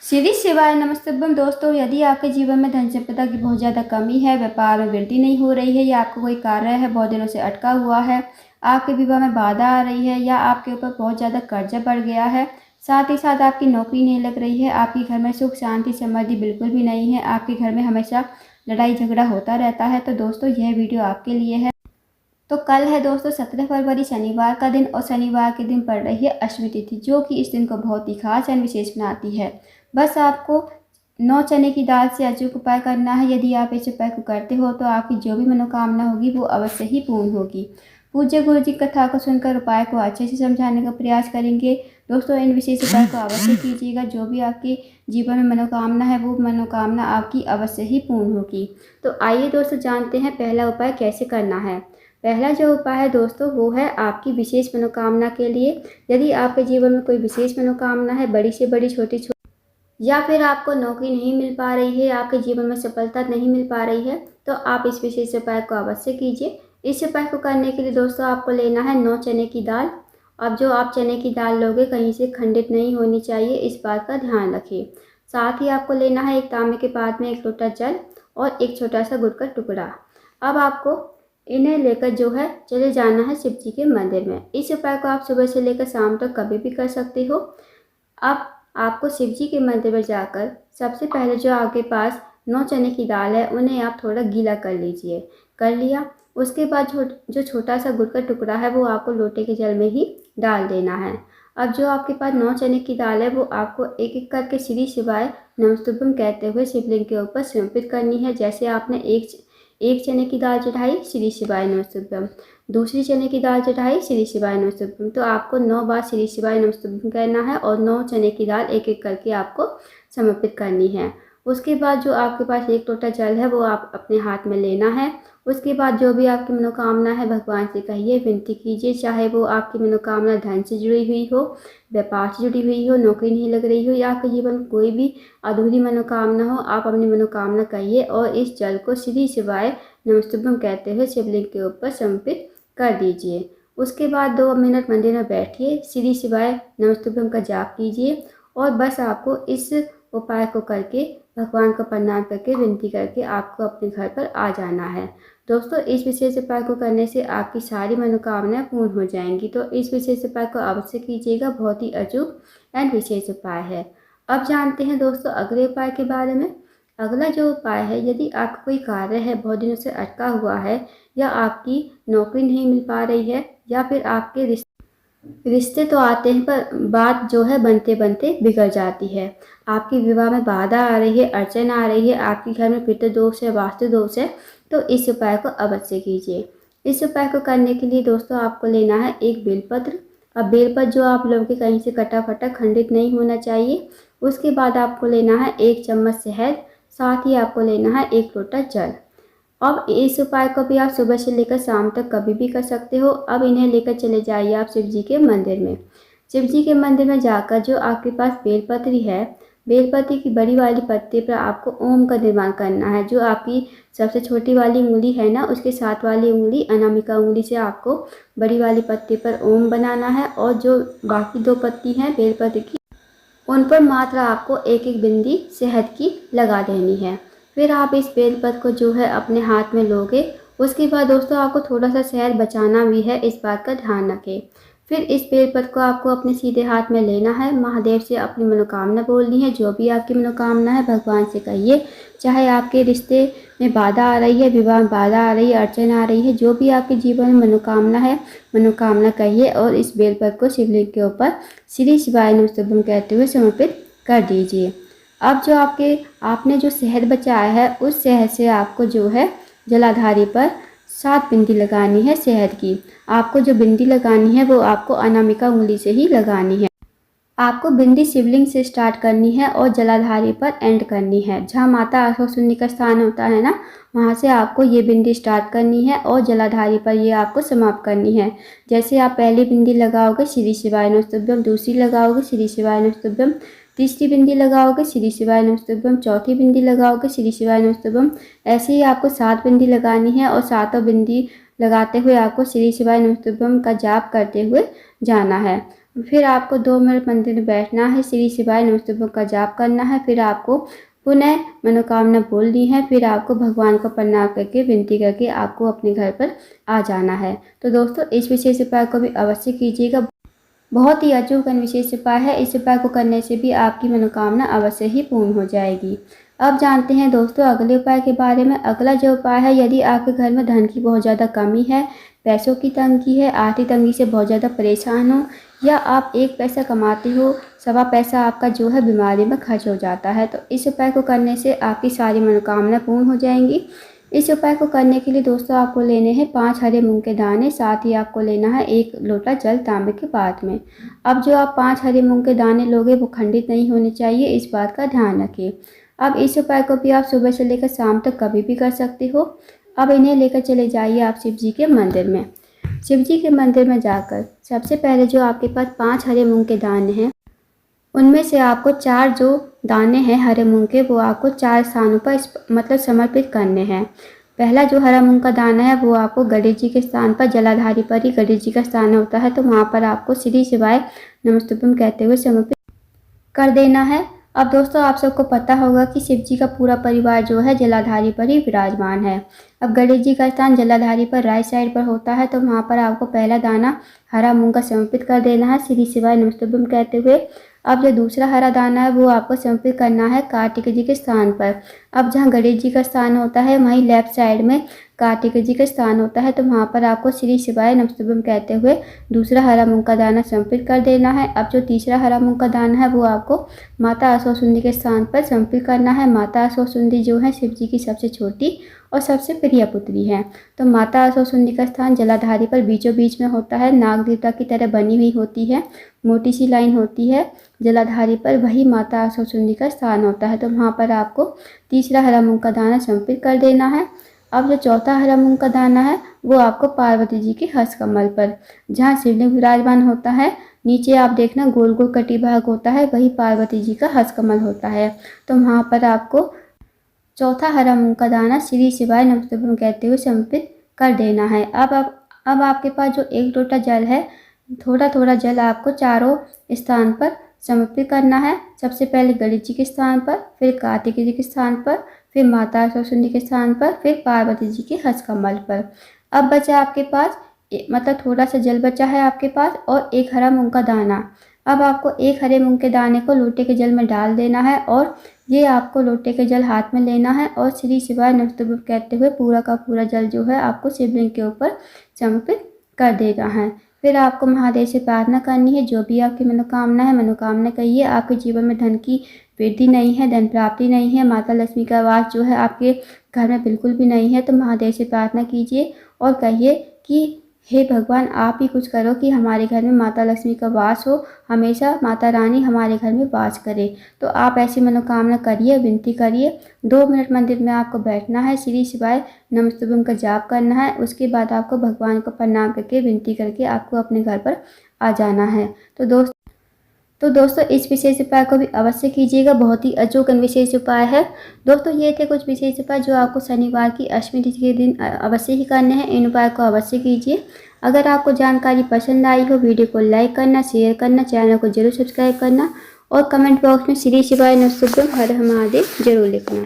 श्री शिवाय नमस्तुभ्यम। दोस्तों, यदि आपके जीवन में धन संपदा की बहुत ज़्यादा कमी है, व्यापार में वृद्धि नहीं हो रही है, या आपको कोई कार्य है बहुत दिनों से अटका हुआ है, आपके विवाह में बाधा आ रही है, या आपके ऊपर बहुत ज़्यादा कर्जा बढ़ गया है, साथ ही साथ आपकी नौकरी नहीं लग रही है, आपके घर में सुख शांति समृद्धि बिल्कुल भी नहीं है, आपके घर में हमेशा लड़ाई झगड़ा होता रहता है, तो दोस्तों यह वीडियो आपके लिए है। तो कल है दोस्तों 17 फरवरी शनिवार का दिन, और शनिवार के दिन पड़ रही है अष्टमी तिथि, जो कि इस दिन को बहुत ही खास एंड विशेष बनाती है। बस आपको 9 चने की दाल से अचूक उपाय करना है। यदि आप इस उपाय को करते हो तो आपकी जो भी मनोकामना होगी वो अवश्य ही पूर्ण होगी। पूज्य गुरु जी कथा को सुनकर उपाय को अच्छे से समझाने का प्रयास करेंगे। दोस्तों, इन विशेष उपाय को अवश्य कीजिएगा। जो भी आपके जीवन में मनोकामना है वो मनोकामना आपकी अवश्य ही पूर्ण होगी। तो आइए दोस्तों जानते हैं पहला उपाय कैसे करना है। पहला जो उपाय है दोस्तों वो है आपकी विशेष मनोकामना के लिए। यदि आपके जीवन में कोई विशेष मनोकामना है, बड़ी से बड़ी छोटी छोटी, या फिर आपको नौकरी नहीं मिल पा रही है, आपके जीवन में सफलता नहीं मिल पा रही है, तो आप इस विशेष उपाय को अवश्य कीजिए। इस उपाय को करने के लिए दोस्तों आपको लेना है 9 चने की दाल। अब जो आप चने की दाल लोगे कहीं से खंडित नहीं होनी चाहिए, इस बात का ध्यान रखिए। साथ ही आपको लेना है एक तांबे के पात्र में 1 लोटा जल और एक छोटा सा गुड़ का टुकड़ा। अब आपको इन्हें लेकर जो है चले जाना है शिव जी के मंदिर में। इस उपाय को आप सुबह से लेकर शाम तक कभी भी कर सकते हो। अब आपको शिव जी के मंदिर में जाकर सबसे पहले जो आपके पास 9 चने की दाल है उन्हें आप थोड़ा गीला कर लीजिए। कर लिया, उसके बाद जो छोटा सा गुड़ का टुकड़ा है वो आपको लोटे के जल में ही डाल देना है। अब जो आपके पास 9 चने की दाल है वो आपको एक एक करके श्री शिवाय नमस्तुभ्यम कहते हुए शिवलिंग के ऊपर समर्पित करनी है। जैसे आपने एक चने की दाल चढ़ाई, श्री शिवाय नमस्तुभ्यम, दूसरी चने की दाल चढ़ाई, श्री शिवाय नमस्तुभ्यम, तो आपको 9 बार श्री शिवाय नमस्तुभ्यम कहना है और 9 चने की दाल एक एक करके आपको समर्पित करनी है। उसके बाद जो आपके पास 1 लोटा जल है वो आप अपने हाथ में लेना है। उसके बाद जो भी आपकी मनोकामना है भगवान से कहिए, विनती कीजिए। चाहे वो आपकी मनोकामना धन से जुड़ी हुई हो, व्यापार से जुड़ी हुई हो, नौकरी नहीं लग रही हो, या आपके जीवन में कोई भी अधूरी मनोकामना हो, आप अपनी मनोकामना कहिए और इस जल को श्री शिवाय नमस्तुभ्यम कहते हुए शिवलिंग के ऊपर समर्पित कर दीजिए। उसके बाद 2 मिनट मंदिर में बैठिए, श्री शिवाय नमस्तुभ्यम का जाप कीजिए और बस आपको इस उपाय को करके भगवान को प्रणाम करके विनती करके आपको अपने घर पर आ जाना है। दोस्तों, इस विशेष उपाय को करने से आपकी सारी मनोकामनाएं पूर्ण हो जाएंगी। तो इस विशेष उपाय को अवश्य कीजिएगा, बहुत ही अचूक एंड विशेष उपाय है। अब जानते हैं दोस्तों अगले उपाय के बारे में। अगला जो उपाय है, यदि आपका कोई कार्य है बहुत दिनों से अटका हुआ है, या आपकी नौकरी नहीं मिल पा रही है, या फिर आपके रिश्ते तो आते हैं पर बात जो है बनते बनते बिगड़ जाती है, आपके विवाह में बाधा आ रही है, अड़चन आ रही है, आपके घर में पितृ दोष है, वास्तु दोष है, तो इस उपाय को अवश्य कीजिए। इस उपाय को करने के लिए दोस्तों आपको लेना है एक बेलपत्र। अब बेलपत्र जो आप लोगों के कहीं से कटा फटा खंडित नहीं होना चाहिए। उसके बाद आपको लेना है 1 चम्मच शहद, साथ ही आपको लेना है 1 लोटा जल। अब इस उपाय को भी आप सुबह से लेकर शाम तक कभी भी कर सकते हो। अब इन्हें लेकर चले जाइए आप शिव जी के मंदिर में। शिव जी के मंदिर में जाकर जो आपके पास बेलपत्री है, बेलपत्री की बड़ी वाली पत्ती पर आपको ओम का निर्माण करना है। जो आपकी सबसे छोटी वाली उंगली है ना, उसके साथ वाली उंगली अनामिका उंगली से आपको बड़ी वाली पत्ती पर ओम बनाना है, और जो बाकी 2 पत्ती हैं बेलपत्र की, उन पर मात्र आपको एक एक बिंदी शहद की लगा देनी है। फिर आप इस बेलपत्र को जो है अपने हाथ में लोगे। उसके बाद दोस्तों आपको थोड़ा सा शहद बचाना भी है, इस बात का ध्यान रखें। फिर इस बेलपत्र को आपको अपने सीधे हाथ में लेना है, महादेव से अपनी मनोकामना बोलनी है। जो भी आपकी मनोकामना है भगवान से कहिए। चाहे आपके रिश्ते में बाधा आ रही है, विवाह में बाधा आ रही है, अड़चन आ रही है, जो भी आपके जीवन में मनोकामना है, मनोकामना कहिए और इस बेलपत्र को शिवलिंग के ऊपर श्री शिवाय नमस्तुभ्यम कहते हुए समर्पित कर दीजिए। अब जो आपने जो शहद बचाया है, उस शहद से आपको जो है जलाधारी पर 7 बिंदी लगानी है शहद की। आपको जो बिंदी लगानी है वो आपको अनामिका उंगली से ही लगानी है। आपको बिंदी शिवलिंग से स्टार्ट करनी है और जलाधारी पर एंड करनी है। जहाँ माता आश्वासुनी का स्थान होता है ना, वहाँ से आपको ये बिंदी स्टार्ट करनी है और जलाधारी पर ये आपको समाप्त करनी है। जैसे आप पहली बिंदी लगाओगे श्री शिवाय नमस्तुभ्यम, दूसरी लगाओगे श्री शिवाय नमस्तुभ्यम, तीसरी बिंदी लगाओगे श्री शिवाय नमस्तुभ्यम, चौथी बिंदी लगाओगे श्री शिवाय नमस्तुभ्यम। ऐसे ही आपको 7 बिंदी लगानी है और 7 बिंदी लगाते हुए आपको श्री शिवाय नमस्तुभ्यम का जाप करते हुए जाना है। फिर आपको 2 मिनट मंदिर में बैठना है, श्री शिवाय नमस्तुभ्यं का जाप करना है। फिर आपको पुनः मनोकामना बोलनी है। फिर आपको भगवान को प्रणाम करके विनती करके आपको अपने घर पर आ जाना है। तो दोस्तों इस विशेष उपाय को भी अवश्य कीजिएगा। बहुत ही अचूक एवं विशेष उपाय है। इस उपाय को करने से भी आपकी मनोकामना अवश्य ही पूर्ण हो जाएगी। अब जानते हैं दोस्तों अगले उपाय के बारे में। अगला जो उपाय है, यदि आपके घर में धन की बहुत ज़्यादा कमी है, पैसों की तंगी है, आर्थिक तंगी से बहुत ज़्यादा परेशान हो, या आप 1 पैसा कमाते हो, सवा पैसा आपका जो है बीमारी में खर्च हो जाता है, तो इस उपाय को करने से आपकी सारी मनोकामना पूर्ण हो जाएंगी। इस उपाय को करने के लिए दोस्तों आपको लेने हैं 5 हरे मूंग के दाने, साथ ही आपको लेना है 1 लोटा जल तांबे के पात्र में। अब जो आप 5 हरे मूंग के दाने लोगे वो खंडित नहीं होने चाहिए, इस बात का ध्यान रखिए। अब इस उपाय को भी आप सुबह से लेकर शाम तक कभी भी कर सकते हो। अब इन्हें लेकर चले जाइए आप शिव जी के मंदिर में। शिव जी के मंदिर में जाकर सबसे पहले जो आपके पास 5 हरे मूंग के दाने हैं, उनमें से आपको 4 जो दाने हैं हरे मूंग के, वो आपको 4 स्थानों पर मतलब समर्पित करने हैं। पहला जो हरा मूंग का दाना है वो आपको गणेश जी के स्थान पर, जलाधारी पर ही गणेश जी का स्थान होता है, तो वहाँ पर आपको श्री शिवाय नमस्तुभ्यं कहते हुए समर्पित कर देना है। अब दोस्तों आप सबको पता होगा कि शिव जी का पूरा परिवार जो है जलाधारी पर ही विराजमान है। अब गणेश जी का स्थान जलाधारी पर राइट साइड पर होता है, तो वहाँ पर आपको पहला दाना हरा मूंग का समर्पित कर देना है श्री शिवाय नमस्तुभ्यं कहते हुए। अब जो दूसरा हरा दाना है वो आपको समर्पित करना है कार्तिक जी के स्थान पर। अब जहाँ गणेश जी का स्थान होता है वहीं लेफ्ट साइड में कार्तिक जी का स्थान होता है, तो वहाँ पर आपको श्री शिवाय नमस्तुभ्यं कहते हुए दूसरा हरा मूंग का दाना समर्पित कर देना है। अब जो तीसरा हरा मूंग का दाना है वो आपको माता असोसुंदी के स्थान पर समर्पित करना है। माता असोसुंदी जो है शिव जी की सबसे छोटी और सबसे प्रिय पुत्री है, तो माता असोसुंदी का स्थान जलाधारी पर बीचों बीच में होता है, नाग देवता की तरह बनी हुई होती है, मोटी सी लाइन होती है जलाधारी पर, वही माता असोसुंदी का स्थान होता है, तो वहाँ पर आपको तीसरा हरा मूंग का दाना समर्पित कर देना है। अब जो चौथा हरा मूंग का दाना है वो आपको पार्वती जी के हस्त कमल पर, जहाँ शिवलिंग विराजमान होता है, नीचे आप देखना गोल गोल कटी भाग होता है, वही पार्वती जी का हस्त कमल होता है, तो वहाँ पर आपको चौथा हरा मूंग का दाना श्री शिवाय नमस्तुभ्यं कहते हुए समर्पित कर देना है। अब आपके पास जो 1 लोटा जल है, थोड़ा थोड़ा जल आपको चारों स्थान पर समर्पित करना है। सबसे पहले गणेश जी के स्थान पर, फिर कार्तिक जी के स्थान पर, फिर माता सरस्वती के स्थान पर, फिर पार्वती जी के हस्त कमल पर। अब बचा आपके पास मतलब थोड़ा सा जल बचा है आपके पास और 1 हरा मूंग का दाना। अब आपको 1 हरे मूंग के दाने को लोटे के जल में डाल देना है और ये आपको लोटे के जल हाथ में लेना है और श्री शिवाय नमस्तुभ्यं कहते हुए पूरा का पूरा जल जो है आपको शिवलिंग के ऊपर समर्पित कर देना है। फिर आपको महादेव से प्रार्थना करनी है, जो भी आपकी मनोकामना है मनोकामना कहिए। आपके जीवन में धन की वृद्धि नहीं है, धन प्राप्ति नहीं है, माता लक्ष्मी का वास जो है आपके घर में बिल्कुल भी नहीं है, तो महादेव से प्रार्थना कीजिए और कहिए कि हे भगवान आप ही कुछ करो कि हमारे घर में माता लक्ष्मी का वास हो, हमेशा माता रानी हमारे घर में वास करे। तो आप ऐसी मनोकामना करिए, विनती करिए। 2 मिनट मंदिर में आपको बैठना है, श्री शिवाय नमस्तुभ्यं का जाप करना है, उसके बाद आपको भगवान को प्रणाम करके विनती करके आपको अपने घर पर आ जाना है। तो दोस्तों इस विशेष उपाय को भी अवश्य कीजिएगा, बहुत ही अचूक विशेष उपाय है। दोस्तों ये थे कुछ विशेष उपाय जो आपको शनिवार की अष्टमी तिथि के दिन अवश्य ही करने हैं। इन उपाय को अवश्य कीजिए। अगर आपको जानकारी पसंद आई हो, वीडियो को लाइक करना, शेयर करना, चैनल को जरूर सब्सक्राइब करना और कमेंट बॉक्स में श्री शिवाय नमस्तुभ्यं हर हर महादेव जरूर लिखना।